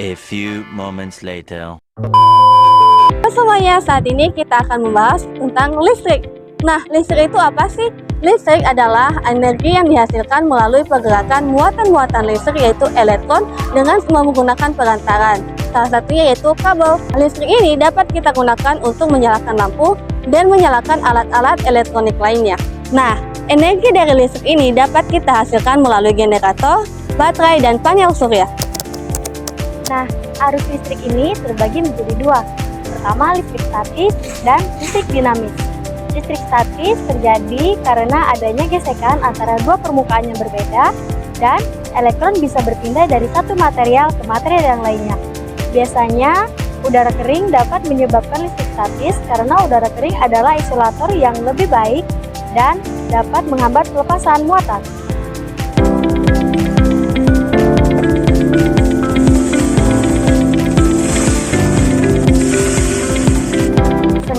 A few moments later. Halo semuanya, saat ini kita akan membahas tentang listrik. Nah, listrik itu apa sih? Listrik adalah energi yang dihasilkan melalui pergerakan muatan-muatan listrik, yaitu elektron, dengan menggunakan perantaran. Salah satunya yaitu kabel. Listrik ini dapat kita gunakan untuk menyalakan lampu dan menyalakan alat-alat elektronik lainnya. Nah, energi dari listrik ini dapat kita hasilkan melalui generator, baterai, dan panel surya. Nah, arus listrik ini terbagi menjadi dua. Pertama, listrik statis dan listrik dinamis. Listrik statis terjadi karena adanya gesekan antara dua permukaan yang berbeda dan elektron bisa berpindah dari satu material ke material yang lainnya. Biasanya, udara kering dapat menyebabkan listrik statis karena udara kering adalah isolator yang lebih baik dan dapat menghambat pelepasan muatan.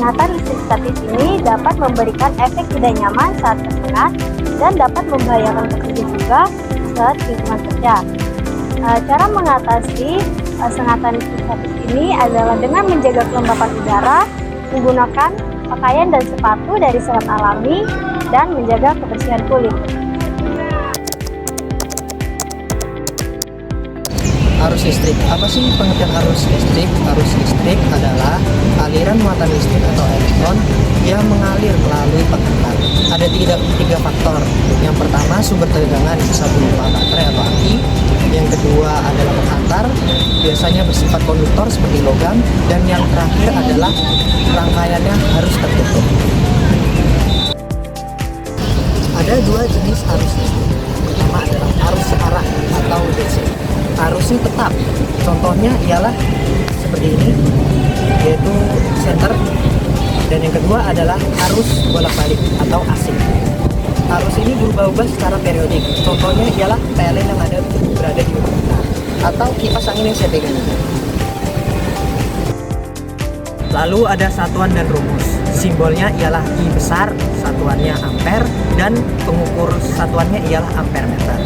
Sengatan listrik statis ini dapat memberikan efek tidak nyaman saat tersengat dan dapat membahayakan pekerja juga saat lingkungan kerja. Cara mengatasi sengatan listrik statis ini adalah dengan menjaga kelembapan udara, menggunakan pakaian dan sepatu dari serat alami, dan menjaga kebersihan kulit. Arus listrik. Apa sih pengertian arus listrik? Arus listrik adalah aliran muatan listrik atau elektron yang mengalir melalui pekantan. Ada tiga faktor. Yang pertama, sumber tegangan bisa berupa baterai atau aki. Yang kedua adalah penghantar, biasanya bersifat konduktor seperti logam. Dan yang terakhir adalah rangkaiannya harus tertutup. Ada dua jenis arus listrik. Pertama adalah arus searah atau DC. Arusnya tetap, contohnya ialah seperti ini, yaitu senter. Dan yang kedua adalah arus bolak-balik atau AC. Arus ini berubah-ubah secara periodik, contohnya ialah PLN yang berada di rumah kita atau kipas angin yang saya pegang. Lalu ada satuan dan rumus. Simbolnya ialah I besar, satuannya ampere, dan pengukur satuannya ialah ampere meter.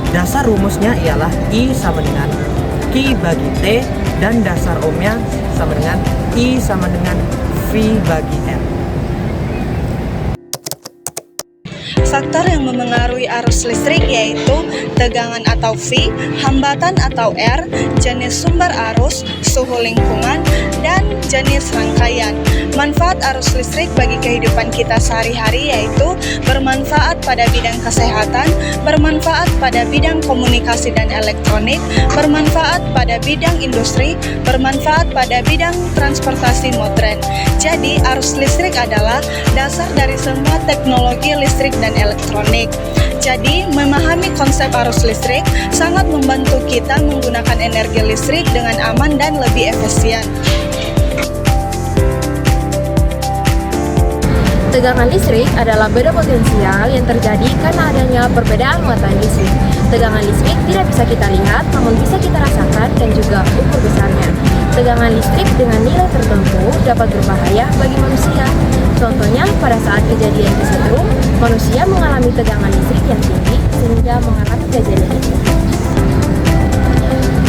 Dasar rumusnya ialah I sama dengan Q bagi T, dan dasar ohmnya sama dengan I sama dengan V bagi R. Faktor yang memengaruhi arus listrik yaitu tegangan atau V, hambatan atau R, jenis sumber arus, suhu lingkungan, dan jenis rangkaian. Manfaat arus listrik bagi kehidupan kita sehari-hari yaitu bermanfaat pada bidang kesehatan, bermanfaat pada bidang komunikasi dan elektronik, bermanfaat pada bidang industri, bermanfaat pada bidang transportasi modern. Jadi, arus listrik adalah dasar dari semua teknologi listrik dan elektronik. Jadi, memahami konsep arus listrik sangat membantu kita menggunakan energi listrik dengan aman dan lebih efisien. Tegangan listrik adalah beda potensial yang terjadi karena adanya perbedaan muatan listrik. Tegangan listrik tidak bisa kita lihat, namun bisa kita rasakan dan juga ukur besarnya. Tegangan listrik dengan nilai tertentu dapat berbahaya bagi manusia. Contohnya, pada saat kejadian kesetrum, manusia mengalami tegangan listrik yang tinggi sehingga mengalami kejadian itu.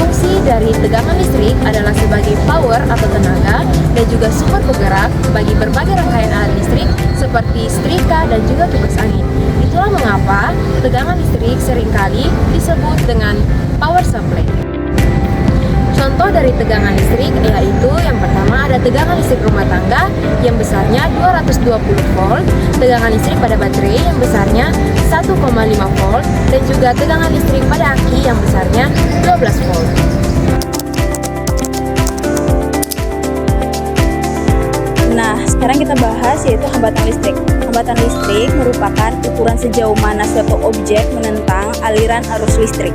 Fungsi dari tegangan listrik adalah sebagai power atau tenaga dan juga sumber penggerak bagi berbagai rangkaian alat listrik seperti setrika dan juga kipas angin. Itulah mengapa tegangan listrik seringkali disebut dengan power supply. Contoh dari tegangan listrik yaitu yang pertama ada tegangan listrik rumah tangga yang besarnya 220 volt, tegangan listrik pada baterai yang besarnya 1,5 volt, dan juga tegangan listrik pada aki yang besarnya 12 volt. Nah, sekarang kita bahas yaitu hambatan listrik. Hambatan listrik merupakan ukuran sejauh mana suatu objek menentang aliran arus listrik.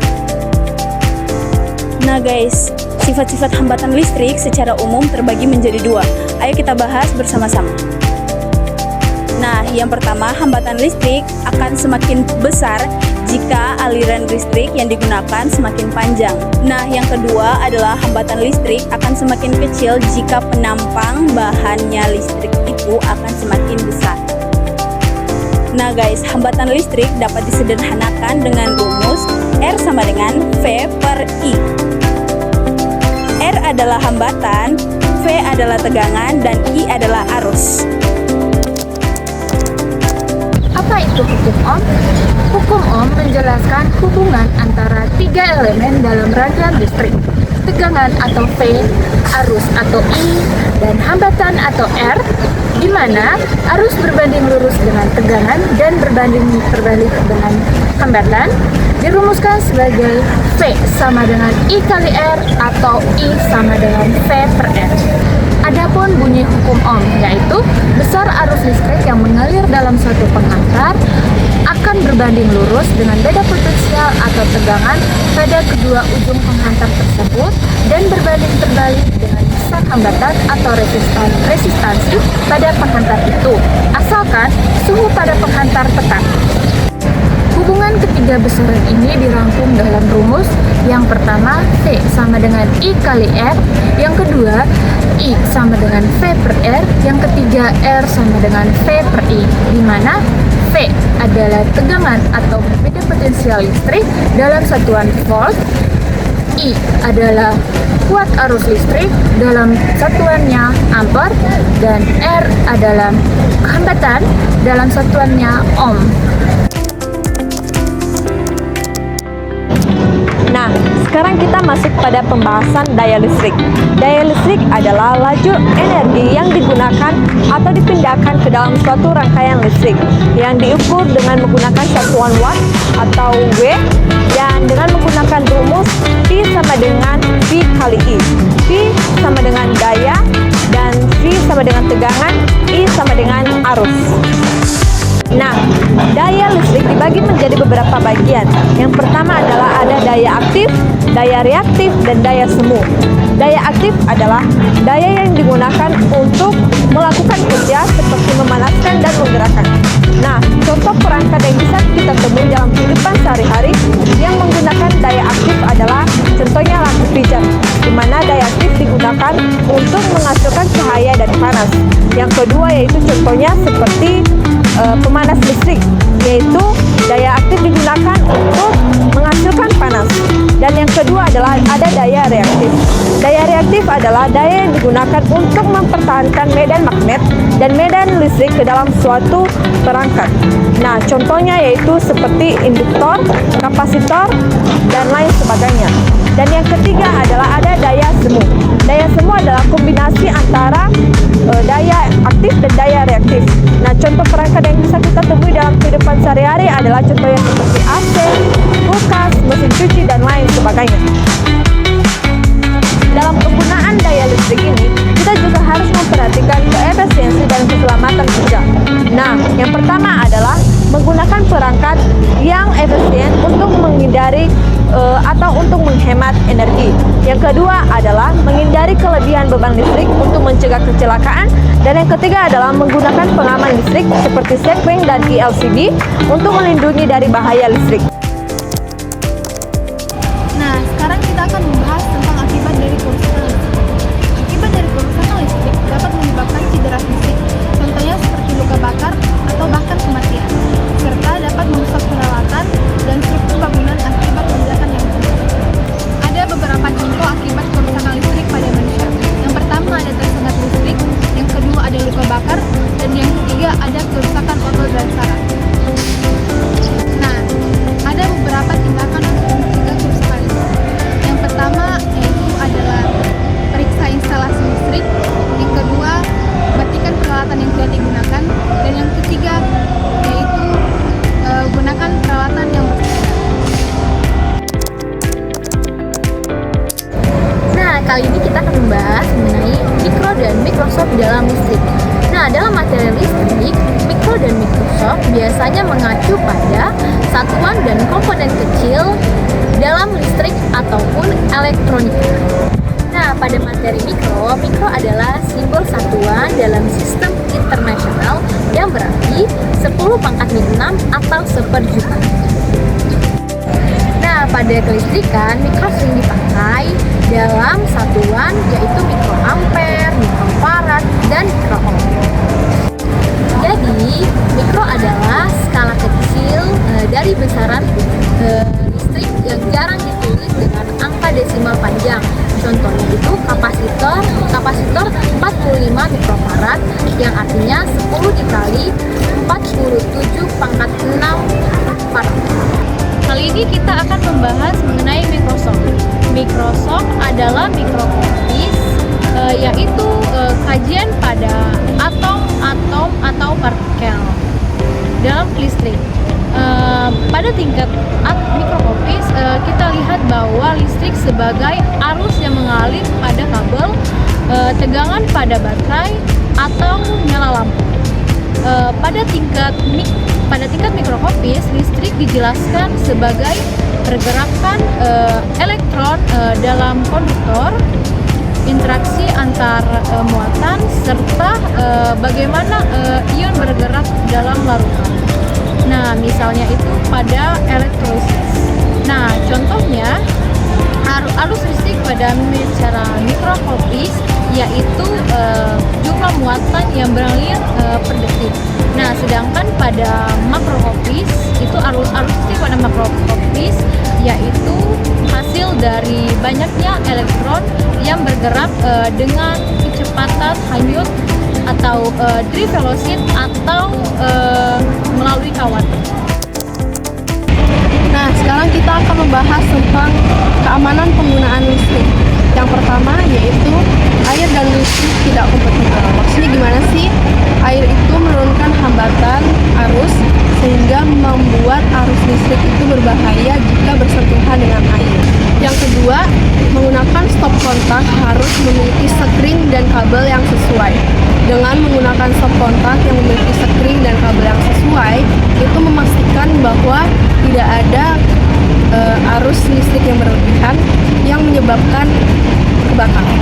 Nah guys, sifat-sifat hambatan listrik secara umum terbagi menjadi dua. Ayo kita bahas bersama-sama. Nah, yang pertama, hambatan listrik akan semakin besar jika aliran listrik yang digunakan semakin panjang. Nah, yang kedua adalah hambatan listrik akan semakin kecil jika penampang bahannya listrik itu akan semakin besar. Nah guys, hambatan listrik dapat disederhanakan dengan rumus R sama dengan V per I. adalah hambatan, V adalah tegangan, dan I adalah arus. Apa itu hukum Ohm? Hukum Ohm menjelaskan hubungan antara tiga elemen dalam rangkaian listrik, tegangan atau V, arus atau I, dan hambatan atau R, di mana arus berbanding lurus dengan tegangan dan berbanding terbalik dengan hambatan, dirumuskan sebagai V sama dengan I kali R atau I sama dengan V per R. Adapun bunyi hukum Ohm, yaitu besar arus listrik yang mengalir dalam suatu penghantar akan berbanding lurus dengan beda potensial atau tegangan pada kedua ujung penghantar tersebut dan berbanding terbalik dengan besar hambatan atau resistansi pada penghantar itu, asalkan suhu pada penghantar tetap. Hubungan ketiga besaran ini dirangkum dalam rumus. Yang pertama, V sama dengan I kali R. Yang kedua, I sama dengan V per R. Yang ketiga, R sama dengan V per I, di mana V adalah tegangan atau beda potensial listrik dalam satuan volt, I adalah kuat arus listrik dalam satuannya ampere, dan R adalah hambatan dalam satuannya ohm. Nah, sekarang kita masuk pada pembahasan daya listrik. Daya listrik adalah laju energi yang digunakan atau dipindahkan ke dalam suatu rangkaian listrik yang diukur dengan menggunakan satuan watt atau W, dan dengan menggunakan rumus P sama dengan V kali I. P sama dengan daya, dan V sama dengan tegangan, I sama dengan arus. Nah, daya listrik dibagi menjadi beberapa bagian. Yang pertama adalah ada daya aktif, daya reaktif, dan daya semu. Daya aktif adalah daya yang digunakan untuk melakukan kerja seperti memanaskan dan menggerakkan. Nah, contoh perangkat yang bisa kita temui dalam kehidupan sehari-hari yang menggunakan daya aktif adalah contohnya lampu pijar, di mana daya aktif digunakan untuk menghasilkan cahaya dan panas. Yang kedua yaitu contohnya seperti pemanas listrik, yaitu daya aktif digunakan untuk menghasilkan panas. Dan yang kedua adalah ada daya reaktif. Daya reaktif adalah daya yang digunakan untuk mempertahankan medan magnet dan medan listrik ke dalam suatu perangkat. Nah, contohnya yaitu seperti induktor, kapasitor, dan lain sebagainya. Dan yang ketiga adalah ada daya semu. Daya semu adalah kombinasi antara daya aktif dan daya reaktif. Nah, contoh perangkat yang bisa kita temui dalam kehidupan sehari-hari adalah contohnya seperti AC, kulkas, mesin cuci, dan lain sebagainya. Dalam penggunaan daya listrik ini, kita juga harus memperhatikan keefisiensi dan keselamatan juga. Nah, yang pertama adalah menggunakan perangkat yang efisien untuk menghindari atau untuk menghemat energi. Yang kedua adalah menghindari kelebihan beban listrik untuk mencegah kecelakaan. Dan yang ketiga adalah menggunakan pengaman listrik seperti Secwing dan ELCB untuk melindungi dari bahaya listrik. Nah, sekarang kita akan membahas tentang akibat dari kerusakan listrik. Akibat dari kerusakan listrik dapat menyebabkan cedera fisik, contohnya seperti luka bakar atau bahkan kematian, serta dapat merusak peralatan dan struktur bangunan akibat ledakan yang tinggi. Ada beberapa contoh akibat kerusakan listrik pada manusia. Yang pertama ada tersengat listrik, yang kedua ada luka bakar, dan yang ketiga ada kerusakan otot dan saraf. Nah, ada beberapa tindakan untuk mencegah kerusakan listrik. Yang pertama yaitu adalah periksa instalasi listrik, yang kedua matikan peralatan yang tidak digunakan, dan yang ketiga yaitu gunakan peralatan yang bersih. Nah, kali ini kita akan membahas mengenai mikro dan mikrosok dalam listrik. Nah, dalam materi listrik, mikro dan mikrosok biasanya mengacu pada satuan dan komponen kecil dalam listrik ataupun elektronika. Nah, pada materi mikro adalah simbol satuan dalam sistem internasional yang berarti 10⁻⁶ atau 1/juta. Nah, pada kelistrikan, mikro sering dipakai dalam satuan yaitu mikroampere, mikrofarad, dan mikroohm. Jadi, mikro adalah skala kecil dari besaran listrik yang jarang ditulis dengan angka desimal panjang. Contohnya itu kapasitor 45 mikrofarad yang artinya 10 dikali 47/6 farad. Kali ini kita akan membahas mengenai Microsoft. Microsoft adalah mikrokosmos, yaitu kajian pada atom atau partikel dalam listrik. Pada tingkat mikrokosmos, kita lihat bahwa listrik sebagai arus yang mengalir pada kabel, tegangan pada baterai atau nyala lampu. Pada tingkat mikrokosmos, listrik dijelaskan sebagai pergerakan elektron dalam konduktor, interaksi antar muatan, serta bagaimana ion bergerak dalam larutan. Nah, misalnya itu pada elektrolisis. Nah, contohnya arus listrik pada cara mikrokosmos yaitu jumlah muatan yang beralih per detik. Nah, sedangkan pada makrokosmos itu arus listrik pada makrokosmos yaitu hasil dari banyaknya elektron yang bergerak dengan kecepatan hanyut atau drift velocity atau melalui kawat. Nah, sekarang kita akan membahas tentang keamanan penggunaan listrik. Yang pertama yaitu air dan listrik tidak kompatibel. Maksudnya gimana sih? Air itu menurunkan hambatan arus sehingga membuat arus listrik itu berbahaya jika bersentuhan dengan air. Yang kedua, menggunakan stop kontak harus memiliki sekring dan kabel yang sesuai. Dengan menggunakan stop kontak yang memiliki sekring dan kabel yang sesuai, itu memastikan bahwa tidak ada arus listrik yang berlebihan yang menyebabkan kebakaran.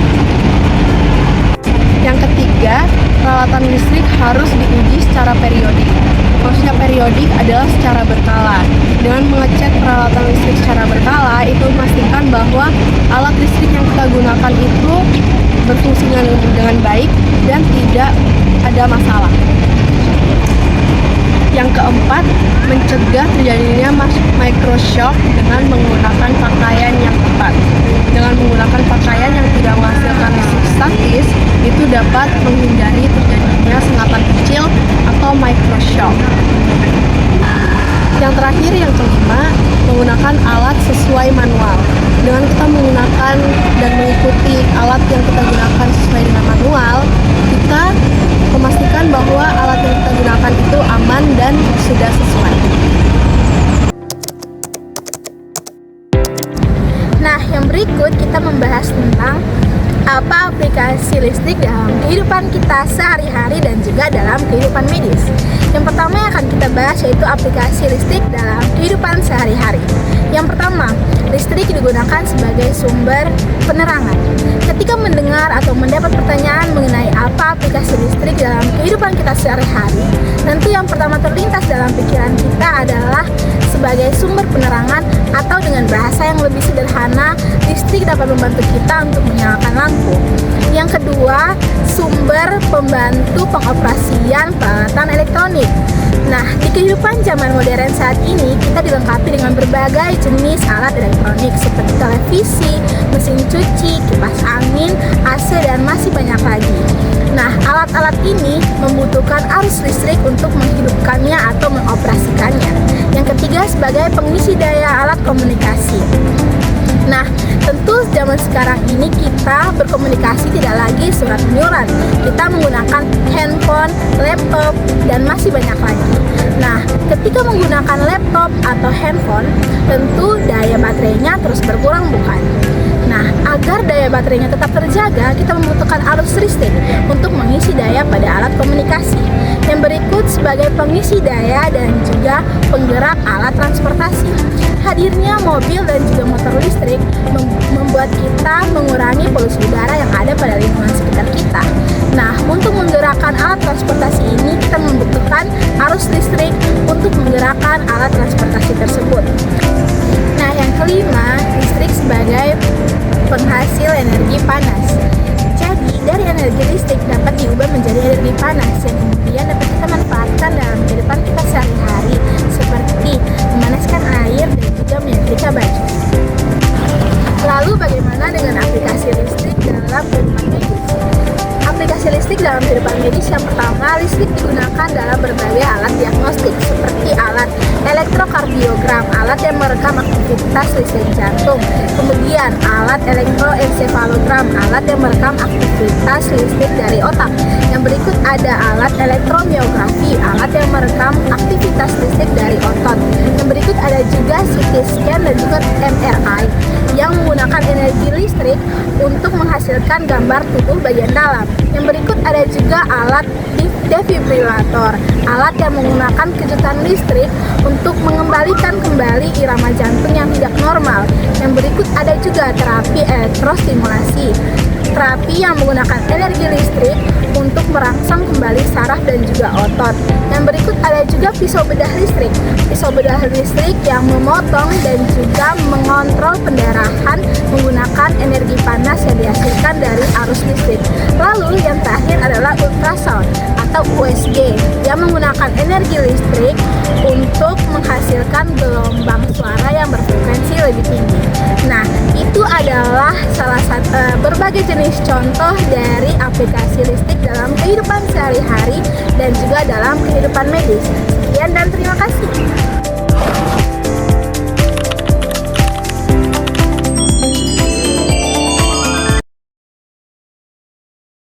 Yang ketiga, peralatan listrik harus diuji secara periodik. Maksudnya periodik adalah secara berkala. Dengan mengecek peralatan listrik secara berkala, itu memastikan bahwa alat listrik yang kita gunakan itu berfungsi dengan baik dan tidak ada masalah. Yang keempat, mencegah terjadinya microshock dengan menggunakan pakaian yang tepat. Dengan menggunakan pakaian yang tidak menghasilkan listrik statis, itu dapat menghindari terjadinya sengatan kecil atau microshock. Yang terakhir, yang kelima, menggunakan alat sesuai manual. Dengan kita menggunakan dan mengikuti alat yang kita gunakan sesuai dengan manual, kita memastikan bahwa alat yang kita gunakan itu aman dan sudah sesuai. Nah, yang berikut kita membahas tentang apa aplikasi listrik dalam kehidupan kita sehari-hari dan juga dalam kehidupan medis. Yang pertama yang akan kita bahas yaitu aplikasi listrik dalam kehidupan sehari-hari. Yang pertama, listrik digunakan sebagai sumber penerangan. Ketika mendengar atau mendapat pertanyaan mengenai apa aplikasi listrik dalam kehidupan kita sehari-hari, tentu yang pertama terlintas dalam pikiran kita adalah sebagai sumber penerangan, atau dengan bahasa yang lebih sederhana, listrik dapat membantu kita untuk menyalakan lampu. Yang kedua, sumber pembantu pengoperasian peralatan elektronik. Nah, di kehidupan zaman modern saat ini, kita dilengkapi dengan berbagai jenis alat elektronik seperti televisi, mesin cuci, kipas angin, AC, dan masih banyak lagi. Nah, alat-alat ini membutuhkan arus listrik untuk menghidupkannya atau mengoperasikannya. Yang ketiga, sebagai pengisi daya alat komunikasi. Nah, tentu zaman sekarang ini kita berkomunikasi tidak lagi surat menyurat. Kita menggunakan handphone, laptop, dan masih banyak lagi. Nah, ketika menggunakan laptop atau handphone, tentu daya baterainya terus berkurang, bukan? Nah, agar daya baterainya tetap terjaga, kita membutuhkan arus listrik untuk mengisi daya pada alat komunikasi. Yang berikut sebagai pengisi daya dan juga penggerak alat transportasi. Hadirnya mobil dan juga motor listrik membuat kita mengurangi polusi udara yang ada pada lingkungan sekitar kita. Nah, untuk menggerakkan alat transportasi ini, kita membutuhkan arus listrik untuk menggerakkan alat transportasi tersebut. Nah, yang kelima, listrik sebagai penghasil energi panas. Jadi, dari energi listrik dapat diubah menjadi energi panas yang kemudian dapat kita manfaatkan dalam kehidupan kita sehari-hari, seperti memanaskan air dan juga menyetrika baju. Lalu bagaimana dengan aplikasi dalam kehidupan medis yang pertama, listrik digunakan dalam berbagai alat diagnostik seperti alat elektrokardiogram, alat yang merekam aktivitas listrik jantung. Kemudian alat elektroensefalogram, alat yang merekam aktivitas listrik dari otak. Yang berikut ada alat elektromiografi, alat yang merekam aktivitas listrik dari otot. Yang berikut ada juga CT scan dan juga MRI yang menggunakan energi listrik untuk menghasilkan gambar tubuh bagian dalam. Yang berikut ada juga alat defibrilator, alat yang menggunakan kejutan listrik untuk mengembalikan kembali irama jantung yang tidak normal. Yang berikut ada juga terapi elektrostimulasi, terapi yang menggunakan energi listrik untuk merangsang kembali saraf dan juga otot. Yang berikut ada juga pisau bedah listrik. Pisau bedah listrik yang memotong dan juga mengontrol pendarahan menggunakan energi panas yang dihasilkan dari arus listrik. Lalu yang terakhir adalah ultrasound atau USG yang menggunakan energi listrik untuk menghasilkan gelombang suara yang berfrekuensi lebih tinggi. Nah, itu adalah salah satu berbagai jenis contoh dari aplikasi listrik dalam kehidupan sehari-hari dan juga dalam kehidupan medis. Sekian dan terima kasih.